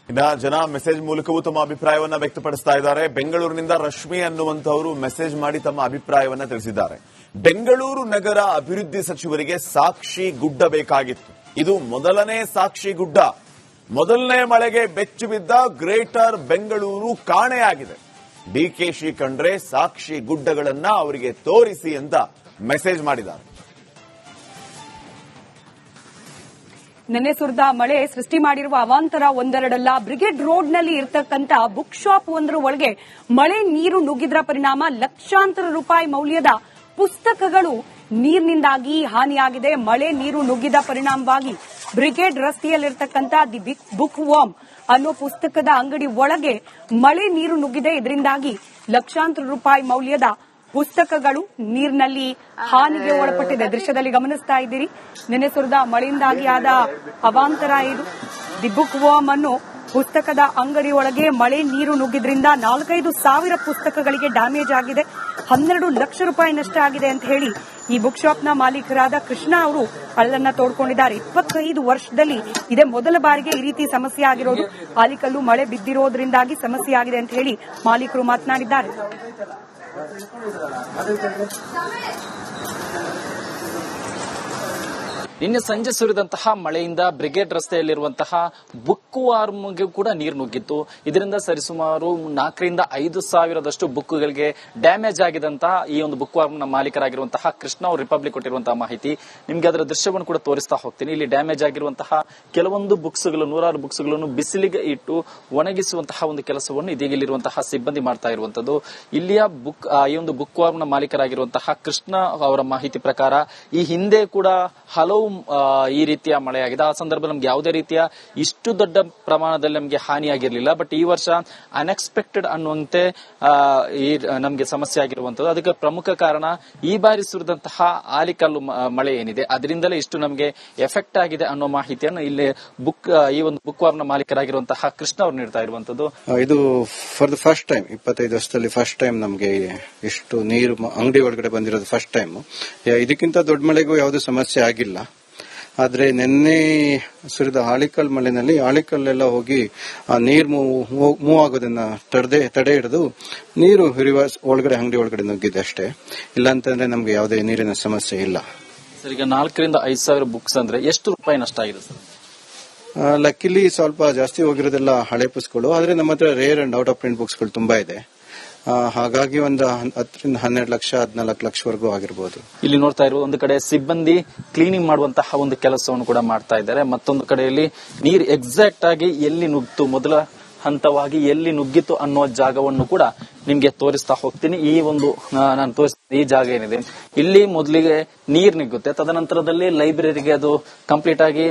ಇನ್ನ ಜನ ಮೆಸೇಜ್ ಮೂಲಕವೂ ತಮ್ಮ ಅಭಿಪ್ರಾಯವನ್ನ ವ್ಯಕ್ತಪಡಿಸ್ತಾ ಇದ್ದಾರೆ. ಬೆಂಗಳೂರಿನಿಂದ ರಶ್ಮಿ ಅನ್ನುವಂತವರು ಮೆಸೇಜ್ ಮಾಡಿ ತಮ್ಮ ಅಭಿಪ್ರಾಯವನ್ನ ತಿಳಿಸಿದ್ದಾರೆ. ಬೆಂಗಳೂರು ನಗರ ಅಭಿವೃದ್ಧಿ ಸಚಿವರಿಗೆ ಸಾಕ್ಷಿ ಗುಡ್ಡ ಬೇಕಾಗಿತ್ತು. ಇದು ಮೊದಲನೇ ಸಾಕ್ಷಿ ಗುಡ್ಡ. ಮೊದಲನೇ ಮಳೆಗೆ ಬೆಚ್ಚು ಬಿದ್ದ ಗ್ರೇಟರ್ ಬೆಂಗಳೂರು ಕಾಣೆಯಾಗಿದೆ. ಡಿಕೆಶಿ ಕಂಡ್ರೆ ಸಾಕ್ಷಿ ಗುಡ್ಡಗಳನ್ನ ಅವರಿಗೆ ತೋರಿಸಿ ಅಂತ ಮೆಸೇಜ್ ಮಾಡಿದ್ದಾರೆ. ನೆನೆ ಸುರಿದ ಮಳೆ ಸೃಷ್ಟಿ ಮಾಡಿರುವ ಅವಾಂತರ ಒಂದೆರಡಲ್ಲ. ಬ್ರಿಗೇಡ್ ರೋಡ್ನಲ್ಲಿ ಇರತಕ್ಕಂತ ಬುಕ್ ಶಾಪ್ ಒಂದರ ಒಳಗೆ ಮಳೆ ನೀರು ನುಗ್ಗಿದ್ರ ಪರಿಣಾಮ ಲಕ್ಷಾಂತರ ರೂಪಾಯಿ ಮೌಲ್ಯದ ಪುಸ್ತಕಗಳು ನೀರಿನಿಂದಾಗಿ ಹಾನಿಯಾಗಿದೆ. ಮಳೆ ನೀರು ನುಗ್ಗಿದ ಪರಿಣಾಮವಾಗಿ ಬ್ರಿಗೇಡ್ ರಸ್ತೆಯಲ್ಲಿರ್ತಕ್ಕಂಥ ದಿ ಬುಕ್ ವಾರ್ಮ್ ಅನ್ನೋ ಪುಸ್ತಕದ ಅಂಗಡಿ ಒಳಗೆ ಮಳೆ ನೀರು ನುಗ್ಗಿದೆ. ಇದರಿಂದಾಗಿ ಲಕ್ಷಾಂತರ ರೂಪಾಯಿ ಮೌಲ್ಯದ ಪುಸ್ತಕಗಳು ನೀರಿನಲ್ಲಿ ಹಾನಿಗೆ ಒಳಪಟ್ಟಿದೆ. ದೃಶ್ಯದಲ್ಲಿ ಗಮನಿಸ್ತಾ ಇದ್ದೀರಿ. ನೆನೆ ಸುರಿದ ಮಳೆಯಿಂದಾಗಿ ಆದ ಅವಾಂತರ ಇದು. ದಿ ಬುಕ್ ವಾರ್ಮ್ ಅನ್ನೋ ಪುಸ್ತಕದ ಅಂಗಡಿ ಒಳಗೆ ಮಳೆ ನೀರು ನುಗ್ಗಿದ್ರಿಂದ 4-5 ಸಾವಿರ ಪುಸ್ತಕಗಳಿಗೆ ಡ್ಯಾಮೇಜ್ ಆಗಿದೆ. 12 ಲಕ್ಷ ರೂಪಾಯಿ ನಷ್ಟ ಆಗಿದೆ ಅಂತ ಹೇಳಿ ಈ ಬುಕ್ ಶಾಪ್ನ ಮಾಲೀಕರಾದ ಕೃಷ್ಣ ಅವರು ಅಳಲನ್ನ ತೋಡ್ಕೊಂಡಿದ್ದಾರೆ. 25 ವರ್ಷದಲ್ಲಿ ಇದೇ ಮೊದಲ ಬಾರಿಗೆ ಈ ರೀತಿ ಸಮಸ್ಯೆ ಆಗಿರೋದು. ಆಲಿಕಲ್ಲು ಮಳೆ ಬಿದ್ದಿರೋದ್ರಿಂದಾಗಿ ಸಮಸ್ಯೆ ಆಗಿದೆ ಅಂತ ಹೇಳಿ ಮಾಲೀಕರು ಮಾತನಾಡಿದ್ದಾರೆ. ನಿನ್ನೆ ಸಂಜೆ ಸುರಿದಂತಹ ಮಳೆಯಿಂದ ಬ್ರಿಗೇಡ್ ರಸ್ತೆಯಲ್ಲಿರುವಂತಹ ಬುಕ್ ವಾರ್ಮ್ಗೆ ಕೂಡ ನೀರು ನುಗ್ಗಿತ್ತು. ಇದರಿಂದ ಸರಿಸುಮಾರು 4-5 ಸಾವಿರದಷ್ಟು ಬುಕ್ಗಳಿಗೆ ಡ್ಯಾಮೇಜ್ ಆಗಿದಂತಹ ಈ ಒಂದು ಬುಕ್ ವಾರ್ಮ್ನ ಮಾಲೀಕರಾಗಿರುವಂತಹ ಕೃಷ್ಣ ಅವರು ರಿಪಬ್ಲಿಕ್ ಕೊಟ್ಟಿರುವಂತಹ ಮಾಹಿತಿ. ನಿಮ್ಗೆ ಅದರ ದೃಶ್ಯವನ್ನು ಕೂಡ ತೋರಿಸ್ತಾ ಹೋಗ್ತೀನಿ. ಇಲ್ಲಿ ಡ್ಯಾಮೇಜ್ ಆಗಿರುವಂತಹ ಕೆಲವೊಂದು ಬುಕ್ಸ್ಗಳು, 100 ಬುಕ್ಸ್ಗಳನ್ನು ಬಿಸಿಲಿಗೆ ಇಟ್ಟು ಒಣಗಿಸುವಂತಹ ಒಂದು ಕೆಲಸವನ್ನು ಇದೀಗ ಇಲ್ಲಿರುವಂತಹ ಸಿಬ್ಬಂದಿ ಮಾಡ್ತಾ ಇರುವಂತದ್ದು. ಇಲ್ಲಿಯ ಈ ಒಂದು ಬುಕ್ ವಾರ್ಮ್ನ ಮಾಲೀಕರಾಗಿರುವಂತಹ ಕೃಷ್ಣ ಅವರ ಮಾಹಿತಿ ಪ್ರಕಾರ ಈ ಹಿಂದೆ ಕೂಡ ಹಲವು ಈ ರೀತಿಯ ಮಳೆಯಾಗಿದೆ. ಆ ಸಂದರ್ಭದಲ್ಲಿ ನಮ್ಗೆ ಯಾವುದೇ ರೀತಿಯ ಇಷ್ಟು ದೊಡ್ಡ ಪ್ರಮಾಣದಲ್ಲಿ ನಮಗೆ ಹಾನಿಯಾಗಿರ್ಲಿಲ್ಲ. ಬಟ್ ಈ ವರ್ಷ ಅನ್ಎಕ್ಸ್ಪೆಕ್ಟೆಡ್ ಅನ್ನುವಂತೆ ನಮಗೆ ಸಮಸ್ಯೆ ಆಗಿರುವಂತದ್ದು. ಅದಕ್ಕೆ ಪ್ರಮುಖ ಕಾರಣ ಈ ಬಾರಿ ಸುರಿದಂತಹ ಆಲಿಕಲ್ಲು ಮಳೆ ಏನಿದೆ, ಅದರಿಂದಲೇ ಇಷ್ಟು ನಮಗೆ ಎಫೆಕ್ಟ್ ಆಗಿದೆ ಅನ್ನೋ ಮಾಹಿತಿಯನ್ನು ಇಲ್ಲಿ ಈ ಒಂದು ಬುಕ್ ವಾರ್ಮ್ನ ಮಾಲೀಕರಾಗಿರುವಂತಹ ಕೃಷ್ಣ ಅವರು ನೀಡ್ತಾ ಇರುವಂತದ್ದು. ಇದು ಫಾರ್ ದ ಫಸ್ಟ್ ಟೈಮ್ 25 ವರ್ಷದಲ್ಲಿ ಫಸ್ಟ್ ಟೈಮ್ ನಮಗೆ ಇಷ್ಟು ನೀರು ಅಂಗಡಿ ಒಳಗಡೆ ಬಂದಿರೋದು ಫಸ್ಟ್ ಟೈಮ್. ಇದಕ್ಕಿಂತ ದೊಡ್ಡ ಮಳೆಗೂ ಯಾವುದೇ ಸಮಸ್ಯೆ ಆಗಿಲ್ಲ. ಆದ್ರೆ ನಿನ್ನೆ ಸುರಿದ ಆಳಿಕಲ್ ಮಳೆನಲ್ಲಿ ಆಳಿಕಲ್ಲೆಲ್ಲ ಹೋಗಿ ಆ ನೀರು ಮೂವ್ ಆಗೋದನ್ನ ತಡೆ ಹಿಡಿದು ನೀರು ರಿವರ್ಸ್ ಒಳಗಡೆ ಅಂಗಡಿ ಒಳಗಡೆ ನುಗ್ಗಿದೆ ಅಷ್ಟೇ. ಇಲ್ಲ ಅಂತಂದ್ರೆ ನಮ್ಗೆ ಯಾವುದೇ ನೀರಿನ ಸಮಸ್ಯೆ ಇಲ್ಲ. ಸರ್, ಈಗ 4-5 ಸಾವಿರ ಬುಕ್ಸ್ ಅಂದ್ರೆ ಎಷ್ಟು ರೂಪಾಯಿ ನಷ್ಟ ಆಗಿದೆ ಸರ್? ಲಕ್ಕಿಲಿ ಸ್ವಲ್ಪ ಜಾಸ್ತಿ ಹೋಗಿರೋದೆಲ್ಲ ಹಳೆ ಪುಸ್ತಕಗಳು. ಆದ್ರೆ ನಮ್ಮ ಹತ್ರ rare and out of print ಬುಕ್ಸ್ಗಳು ತುಂಬಾ ಇದೆ. ಹಾಗಾಗಿ ಒಂದು 10-12 ಲಕ್ಷ 14 ಲಕ್ಷವರೆಗೂ ಆಗಿರಬಹುದು. ಇಲ್ಲಿ ನೋಡ್ತಾ ಇರುವ ಒಂದು ಕಡೆ ಸಿಬ್ಬಂದಿ ಕ್ಲೀನಿಂಗ್ ಮಾಡುವಂತಹ ಒಂದು ಕೆಲಸವನ್ನು ಕೂಡ ಮಾಡ್ತಾ ಇದ್ದಾರೆ. ಮತ್ತೊಂದು ಕಡೆಯಲ್ಲಿ ನೀರು ಎಕ್ಸಾಕ್ಟ್ ಆಗಿ ಎಲ್ಲಿ ನುಗ್ಗಿತು, ಮೊದಲ ಹಂತವಾಗಿ ಎಲ್ಲಿ ನುಗ್ಗಿತು ಅನ್ನೋ ಜಾಗವನ್ನು ಕೂಡ ನಿಮ್ಗೆ ತೋರಿಸ್ತಾ ಹೋಗ್ತೀನಿ. ಈ ಒಂದು ನಾನು ತೋರಿಸ್ತೀನಿ ಈ ಜಾಗ ಏನಿದೆ, ಇಲ್ಲಿ ಮೊದಲಿಗೆ ನೀರು ನುಗ್ಗುತ್ತೆ. ತದನಂತರದಲ್ಲಿ ಲೈಬ್ರರಿಗೆ ಅದು ಕಂಪ್ಲೀಟ್ ಆಗಿ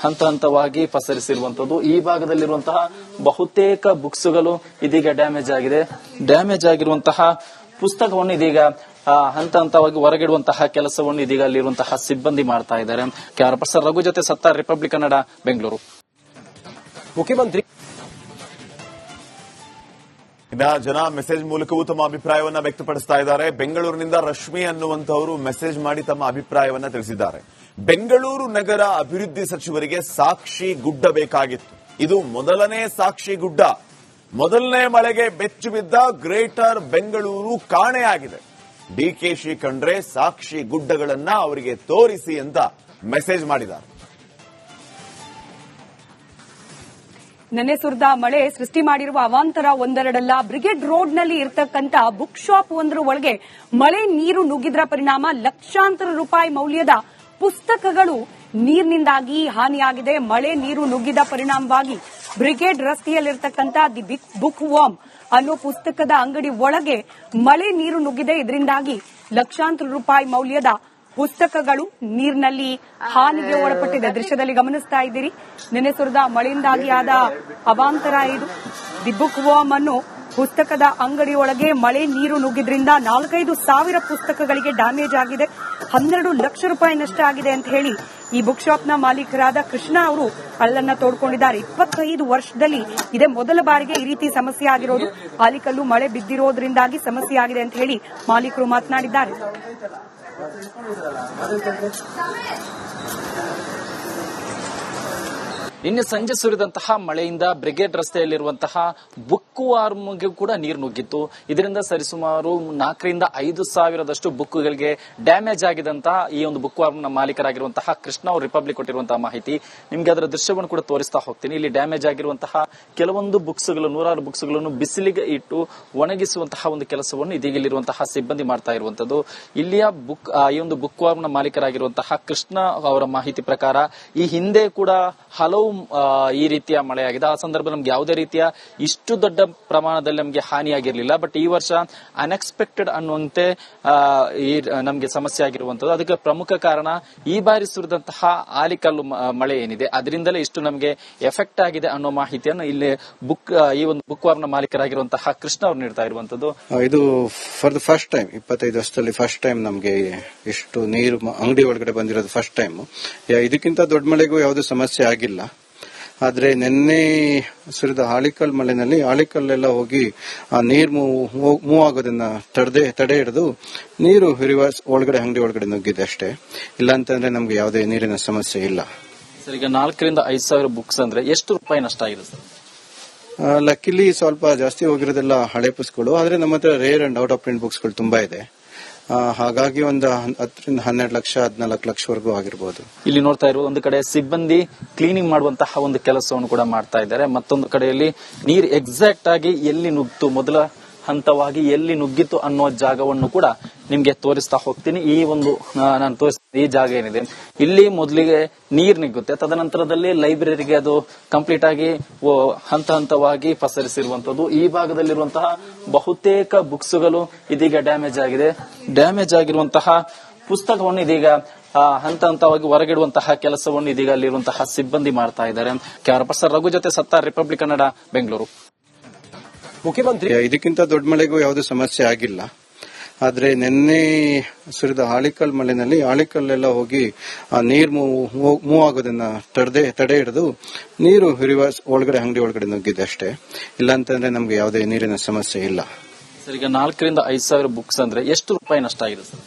ಹಂತ ಹಂತವಾಗಿ ಪಸರಿಸಿರುವಂತದ್ದು. ಈ ಭಾಗದಲ್ಲಿರುವಂತಹ ಬಹುತೇಕ ಬುಕ್ಸ್ಗಳು ಇದೀಗ ಡ್ಯಾಮೇಜ್ ಆಗಿದೆ. ಡ್ಯಾಮೇಜ್ ಆಗಿರುವಂತಹ ಪುಸ್ತಕವನ್ನು ಇದೀಗ ಹಂತ ಹಂತವಾಗಿ ಹೊರಗಿಡುವಂತಹ ಕೆಲಸವನ್ನು ಇದೀಗ ಅಲ್ಲಿರುವಂತಹ ಸಿಬ್ಬಂದಿ ಮಾಡ್ತಾ ಇದ್ದಾರೆ. ಕ್ಯಾಮರಾ ಪರ್ಸನ್ ರಘು ಜೊತೆ ಸತ್ತಾರ್, ರಿಪಬ್ಲಿಕ್ ಕನ್ನಡ, ಬೆಂಗಳೂರು. ಮುಖ್ಯಮಂತ್ರಿ ಇನ್ನ ಜನ ಮೆಸೇಜ್ ಮೂಲಕವೂ ತಮ್ಮ ಅಭಿಪ್ರಾಯವನ್ನ ವ್ಯಕ್ತಪಡಿಸ್ತಾ ಇದ್ದಾರೆ. ಬೆಂಗಳೂರಿನಿಂದ ರಶ್ಮಿ ಅನ್ನುವಂತವರು ಮೆಸೇಜ್ ಮಾಡಿ ತಮ್ಮ ಅಭಿಪ್ರಾಯವನ್ನ ತಿಳಿಸಿದ್ದಾರೆ. ಬೆಂಗಳೂರು ನಗರ ಅಭಿವೃದ್ಧಿ ಸಚಿವರಿಗೆ ಸಾಕ್ಷಿ ಗುಡ್ಡ ಬೇಕಾಗಿತ್ತು. ಇದು ಮೊದಲನೇ ಸಾಕ್ಷಿ ಗುಡ್ಡ. ಮೊದಲನೇ ಮಳೆಗೆ ಬೆಚ್ಚು ಬಿದ್ದ ಗ್ರೇಟರ್ ಬೆಂಗಳೂರು ಕಾಣೆಯಾಗಿದೆ. ಡಿಕೆಶಿ ಕಂಡ್ರೆ ಸಾಕ್ಷಿ ಗುಡ್ಡಗಳನ್ನ ಅವರಿಗೆ ತೋರಿಸಿ ಅಂತ ಮೆಸೇಜ್ ಮಾಡಿದ್ದಾರೆ. ನೆನೆ ಸುರಿದ ಮಳೆ ಸೃಷ್ಟಿ ಮಾಡಿರುವ ಅವಾಂತರ ಒಂದೆರಡಲ್ಲ. ಬ್ರಿಗೇಡ್ ರೋಡ್ನಲ್ಲಿ ಇರತಕ್ಕಂತ ಬುಕ್ ಶಾಪ್ ಒಂದರ ಒಳಗೆ ಮಳೆ ನೀರು ನುಗ್ಗಿದ್ರ ಪರಿಣಾಮ ಲಕ್ಷಾಂತರ ರೂಪಾಯಿ ಮೌಲ್ಯದ ಪುಸ್ತಕಗಳು ನೀರಿನಿಂದಾಗಿ ಹಾನಿಯಾಗಿದೆ. ಮಳೆ ನೀರು ನುಗ್ಗಿದ ಪರಿಣಾಮವಾಗಿ ಬ್ರಿಗೇಡ್ ರಸ್ತೆಯಲ್ಲಿರ್ತಕ್ಕಂಥ ದಿ ಬುಕ್ ವಾರ್ಮ್ ಅನ್ನೋ ಪುಸ್ತಕದ ಅಂಗಡಿ ಒಳಗೆ ಮಳೆ ನೀರು ನುಗ್ಗಿದೆ. ಇದರಿಂದಾಗಿ ಲಕ್ಷಾಂತರ ರೂಪಾಯಿ ಮೌಲ್ಯದ ಪುಸ್ತಕಗಳು ನೀರಿನಲ್ಲಿ ಹಾನಿಗೆ ಒಳಪಟ್ಟಿದೆ. ದೃಶ್ಯದಲ್ಲಿ ಗಮನಿಸ್ತಾ ಇದ್ದೀರಿ. ನೆನೆ ಸುರಿದ ಮಳೆಯಿಂದಾಗಿ ಆದ ಅವಾಂತರ ಇದು. ದಿ ಬುಕ್ ವಾರ್ಮ್ ಅನ್ನೋ ಪುಸ್ತಕದ ಅಂಗಡಿ ಒಳಗೆ ಮಳೆ ನೀರು ನುಗ್ಗಿದ್ರಿಂದ 4-5 ಸಾವಿರ ಪುಸ್ತಕಗಳಿಗೆ ಡ್ಯಾಮೇಜ್ ಆಗಿದೆ. 12 ಲಕ್ಷ ರೂಪಾಯಿ ನಷ್ಟ ಆಗಿದೆ ಅಂತ ಹೇಳಿ ಈ ಬುಕ್ ಶಾಪ್ನ ಮಾಲೀಕರಾದ ಕೃಷ್ಣ ಅವರು ಅಳಲನ್ನ ತೋಡ್ಕೊಂಡಿದ್ದಾರೆ. 25 ವರ್ಷದಲ್ಲಿ ಇದೇ ಮೊದಲ ಬಾರಿಗೆ ಈ ರೀತಿ ಸಮಸ್ಯೆ ಆಗಿರೋದು. ಆಲಿಕಲ್ಲು ಮಳೆ ಬಿದ್ದಿರೋದ್ರಿಂದಾಗಿ ಸಮಸ್ಯೆ ಆಗಿದೆ ಅಂತ ಹೇಳಿ ಮಾಲೀಕರು ಮಾತನಾಡಿದ್ದಾರೆ. ನಿನ್ನೆ ಸಂಜೆ ಸುರಿದಂತಹ ಮಳೆಯಿಂದ ಬ್ರಿಗೇಡ್ ರಸ್ತೆಯಲ್ಲಿರುವಂತಹ ಬುಕ್ ವಾರ್ಮ್ಗೆ ಕೂಡ ನೀರು ನುಗ್ಗಿತ್ತು. ಇದರಿಂದ ಸರಿಸುಮಾರು 4ರಿಂದ 5 ಸಾವಿರದಷ್ಟು ಬುಕ್ಗಳಿಗೆ ಡ್ಯಾಮೇಜ್ ಆಗಿದಂತಹ ಈ ಒಂದು ಬುಕ್ ವಾರ್ಮ್ ಮಾಲೀಕರಾಗಿರುವಂತಹ ಕೃಷ್ಣ ಅವರು ರಿಪಬ್ಲಿಕ್ ಕೊಟ್ಟಿರುವಂತಹ ಮಾಹಿತಿ. ನಿಮ್ಗೆ ಅದರ ದೃಶ್ಯವನ್ನು ಕೂಡ ತೋರಿಸ್ತಾ ಹೋಗ್ತೀನಿ. ಇಲ್ಲಿ ಡ್ಯಾಮೇಜ್ ಆಗಿರುವಂತಹ ಕೆಲವೊಂದು ಬುಕ್ಸ್ಗಳು, 100 ಬುಕ್ಸ್ಗಳನ್ನು ಬಿಸಿಲಿಗೆ ಇಟ್ಟು ಒಣಗಿಸುವಂತಹ ಒಂದು ಕೆಲಸವನ್ನು ಇದೀಗ ಇಲ್ಲಿರುವಂತಹ ಸಿಬ್ಬಂದಿ ಮಾಡ್ತಾ ಇರುವಂತದ್ದು. ಇಲ್ಲಿಯ ಈ ಒಂದು ಬುಕ್ ವಾರ್ಮ್ ನ ಮಾಲೀಕರಾಗಿರುವಂತಹ ಕೃಷ್ಣ ಅವರ ಮಾಹಿತಿ ಪ್ರಕಾರ ಈ ಹಿಂದೆ ಕೂಡ ಹಲವು ಈ ರೀತಿಯ ಮಳೆಯಾಗಿದೆ. ಆ ಸಂದರ್ಭದಲ್ಲಿ ನಮ್ಗೆ ಯಾವುದೇ ರೀತಿಯ ಇಷ್ಟು ದೊಡ್ಡ ಪ್ರಮಾಣದಲ್ಲಿ ನಮಗೆ ಹಾನಿಯಾಗಿರ್ಲಿಲ್ಲ. ಬಟ್ ಈ ವರ್ಷ ಅನ್ಎಕ್ಸ್ಪೆಕ್ಟೆಡ್ ಅನ್ನುವಂತೆ ನಮಗೆ ಸಮಸ್ಯೆ ಆಗಿರುವಂತದ್ದು. ಅದಕ್ಕೆ ಪ್ರಮುಖ ಕಾರಣ ಈ ಬಾರಿ ಸುರಿದಂತಹ ಆಲಿಕಲ್ಲು ಮಳೆ ಏನಿದೆ, ಅದರಿಂದಲೇ ಇಷ್ಟು ನಮಗೆ ಎಫೆಕ್ಟ್ ಆಗಿದೆ ಅನ್ನೋ ಮಾಹಿತಿಯನ್ನು ಇಲ್ಲಿ ಈ ಒಂದು ಬುಕ್ ವಾರ್ಮ್ ನ ಮಾಲೀಕರಾಗಿರುವಂತಹ ಕೃಷ್ಣ ಅವರು ನೀಡ್ತಾ ಇರುವಂತದ್ದು. ಇದು ಫಾರ್ ದ ಫಸ್ಟ್ ಟೈಮ್ 25 ವರ್ಷದಲ್ಲಿ ಫಸ್ಟ್ ಟೈಮ್ ನಮಗೆ ಇಷ್ಟು ನೀರು ಅಂಗಡಿ ಒಳಗಡೆ ಬಂದಿರೋದು ಫಸ್ಟ್ ಟೈಮ್. ಇದಕ್ಕಿಂತ ದೊಡ್ಡ ಮಳೆಗೂ ಯಾವುದೇ ಸಮಸ್ಯೆ ಆಗಿಲ್ಲ. ಆದ್ರೆ ನಿನ್ನೆ ಸುರಿದ ಆಲಿಕಲ್ ಮಳೆನಲ್ಲಿ ಆಲಿಕಲ್ಲೆಲ್ಲ ಹೋಗಿ ಆ ನೀರು ಮೂವ್ ಆಗೋದನ್ನ ತಡೆ ಹಿಡಿದು ನೀರು ರಿವರ್ಸ್ ಒಳಗಡೆ ಅಂಗಡಿ ಒಳಗಡೆ ನುಗ್ಗಿದೆ ಅಷ್ಟೇ. ಇಲ್ಲ ಅಂತಂದ್ರೆ ನಮ್ಗೆ ಯಾವುದೇ ನೀರಿನ ಸಮಸ್ಯೆ ಇಲ್ಲ. ಸರ್, ಈಗ 4ರಿಂದ 5 ಸಾವಿರ ಬುಕ್ಸ್ ಅಂದ್ರೆ ಎಷ್ಟು ರೂಪಾಯಿ ನಷ್ಟ ಆಗಿದೆ ಸರ್? ಲಕ್ಕಿಲಿ ಸ್ವಲ್ಪ ಜಾಸ್ತಿ ಹೋಗಿರೋದೆಲ್ಲ ಹಳೆ ಪುಸ್ತಕಗಳು. ಆದ್ರೆ ನಮ್ಮ ಹತ್ರ rare and out of print ಬುಕ್ಸ್ಗಳು ತುಂಬಾ ಇದೆ. ಹಾಗಾಗಿ ಒಂದು 10ರಿಂದ 12 ಲಕ್ಷ 14 ಲಕ್ಷವರೆಗೂ ಆಗಿರ್ಬೋದು. ಇಲ್ಲಿ ನೋಡ್ತಾ ಇರೋದು ಒಂದು ಕಡೆ ಸಿಬ್ಬಂದಿ ಕ್ಲೀನಿಂಗ್ ಮಾಡುವಂತಹ ಒಂದು ಕೆಲಸವನ್ನು ಕೂಡ ಮಾಡ್ತಾ ಇದ್ದಾರೆ. ಮತ್ತೊಂದು ಕಡೆಯಲ್ಲಿ ನೀರು ಎಕ್ಸಾಕ್ಟ್ ಆಗಿ ಎಲ್ಲಿ ನುಗ್ಗಿತು, ಮೊದಲ ಹಂತವಾಗಿ ಎಲ್ಲಿ ನುಗ್ಗಿತು ಅನ್ನೋ ಜಾಗವನ್ನು ಕೂಡ ನಿಮ್ಗೆ ತೋರಿಸ್ತಾ ಹೋಗ್ತೀನಿ. ಈ ಒಂದು ನಾನು ತೋರಿಸ್ತೀನಿ, ಈ ಜಾಗ ಏನಿದೆ ಇಲ್ಲಿ ಮೊದಲಿಗೆ ನೀರ್ ನಿಗುತ್ತೆ. ತದನಂತರದಲ್ಲಿ ಲೈಬ್ರರಿಗೆ ಅದು ಕಂಪ್ಲೀಟ್ ಆಗಿ ಹಂತ ಹಂತವಾಗಿ ಪಸರಿಸಿರುವಂತದ್ದು. ಈ ಭಾಗದಲ್ಲಿರುವಂತಹ ಬಹುತೇಕ ಬುಕ್ಸ್ಗಳು ಇದೀಗ ಡ್ಯಾಮೇಜ್ ಆಗಿದೆ. ಡ್ಯಾಮೇಜ್ ಆಗಿರುವಂತಹ ಪುಸ್ತಕವನ್ನು ಇದೀಗ ಹಂತ ಹಂತವಾಗಿ ಹೊರಗಿಡುವಂತಹ ಕೆಲಸವನ್ನು ಇದೀಗ ಅಲ್ಲಿರುವಂತಹ ಸಿಬ್ಬಂದಿ ಮಾಡ್ತಾ ಇದ್ದಾರೆ. ಕ್ಯಾಮರಾ ರಘು ಜೊತೆ ಸತ್ತಾರ್, ರಿಪಬ್ಲಿಕ್ ಕನ್ನಡ, ಬೆಂಗಳೂರು. ಮುಖ್ಯಮಂತ್ರಿ ಇದಕ್ಕಿಂತ ದೊಡ್ಡ ಮಳೆಗೂ ಯಾವುದೇ ಸಮಸ್ಯೆ ಆಗಿಲ್ಲ. ಆದ್ರೆ ನಿನ್ನೆ ಸುರಿದ ಆಲಿಕಲ್ ಮಳೆನಲ್ಲಿ ಆಲಿಕಲ್ಲೆಲ್ಲ ಹೋಗಿ ಆ ನೀರು ಮೂವ್ ಆಗೋದನ್ನ ತಡೆ ಹಿಡಿದು ನೀರು ರಿವರ್ಸ್ ಒಳಗಡೆ ಅಂಗಡಿ ಒಳಗಡೆ ನುಗ್ಗಿದೆ ಅಷ್ಟೇ. ಇಲ್ಲ ಅಂತಂದ್ರೆ ನಮ್ಗೆ ಯಾವುದೇ ನೀರಿನ ಸಮಸ್ಯೆ ಇಲ್ಲ. ಸರ್, ಈಗ 4ರಿಂದ 5 ಸಾವಿರ ಬುಕ್ಸ್ ಅಂದ್ರೆ ಎಷ್ಟು ರೂಪಾಯಿ ನಷ್ಟ ಆಗಿದೆ ಸರ್?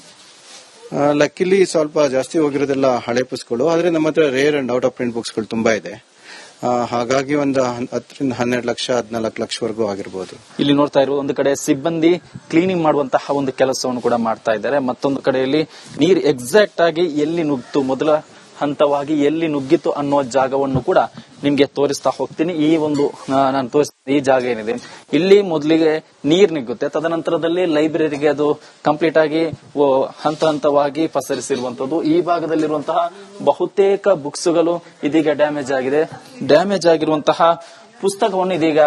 ಲಕ್ಕಿಲಿ ಸ್ವಲ್ಪ ಜಾಸ್ತಿ ಹೋಗಿರೋದೆಲ್ಲ ಹಳೆ ಪುಸ್ತಕಗಳು. ಆದ್ರೆ ನಮ್ಮ ಹತ್ರ rare and out of print ಬುಕ್ಸ್ಗಳು ತುಂಬಾ ಇದೆ. ಹಾಗಾಗಿ ಒಂದು 10ರಿಂದ 12 ಲಕ್ಷ 14 ಲಕ್ಷವರೆಗೂ ಆಗಿರ್ಬೋದು. ಇಲ್ಲಿ ನೋಡ್ತಾ ಇರೋದು ಒಂದು ಕಡೆ ಸಿಬ್ಬಂದಿ ಕ್ಲೀನಿಂಗ್ ಮಾಡುವಂತಹ ಒಂದು ಕೆಲಸವನ್ನು ಕೂಡ ಮಾಡ್ತಾ ಇದ್ದಾರೆ. ಮತ್ತೊಂದು ಕಡೆಯಲ್ಲಿ ನೀರು ಎಕ್ಸಾಕ್ಟ್ ಆಗಿ ಎಲ್ಲಿ ನುಗ್ಗಿತು, ಮೊದಲ ಹಂತವಾಗಿ ಎಲ್ಲಿ ನುಗ್ಗಿತು ಅನ್ನೋ ಜಾಗವನ್ನು ಕೂಡ ನಿಮ್ಗೆ ತೋರಿಸ್ತಾ ಹೋಗ್ತೀನಿ. ಈ ಒಂದು ನಾನು ತೋರಿಸ್ತೀನಿ, ಈ ಜಾಗ ಏನಿದೆ ಇಲ್ಲಿ ಮೊದಲಿಗೆ ನೀರ್ ನಿಗುತ್ತೆ. ತದನಂತರದಲ್ಲಿ ಲೈಬ್ರರಿಗೆ ಅದು ಕಂಪ್ಲೀಟ್ ಆಗಿ ಹಂತ ಹಂತವಾಗಿ ಪಸರಿಸಿರುವಂತದ್ದು. ಈ ಭಾಗದಲ್ಲಿರುವಂತಹ ಬಹುತೇಕ ಬುಕ್ಸ್ಗಳು ಇದೀಗ ಡ್ಯಾಮೇಜ್ ಆಗಿದೆ. ಡ್ಯಾಮೇಜ್ ಆಗಿರುವಂತಹ ಪುಸ್ತಕವನ್ನು ಇದೀಗ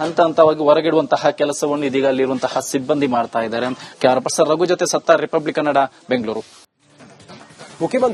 ಹಂತ ಹಂತವಾಗಿ ಹೊರಗಿಡುವಂತಹ ಕೆಲಸವನ್ನು ಇದೀಗ ಅಲ್ಲಿರುವಂತಹ ಸಿಬ್ಬಂದಿ ಮಾಡ್ತಾ ಇದ್ದಾರೆ. ಕ್ಯಾಮರಾ ರಘು ಜೊತೆ ಸತ್ತಾರ್, ರಿಪಬ್ಲಿಕ್ ಕನ್ನಡ, ಬೆಂಗಳೂರು. ಮುಖ್ಯಮಂತ್ರಿ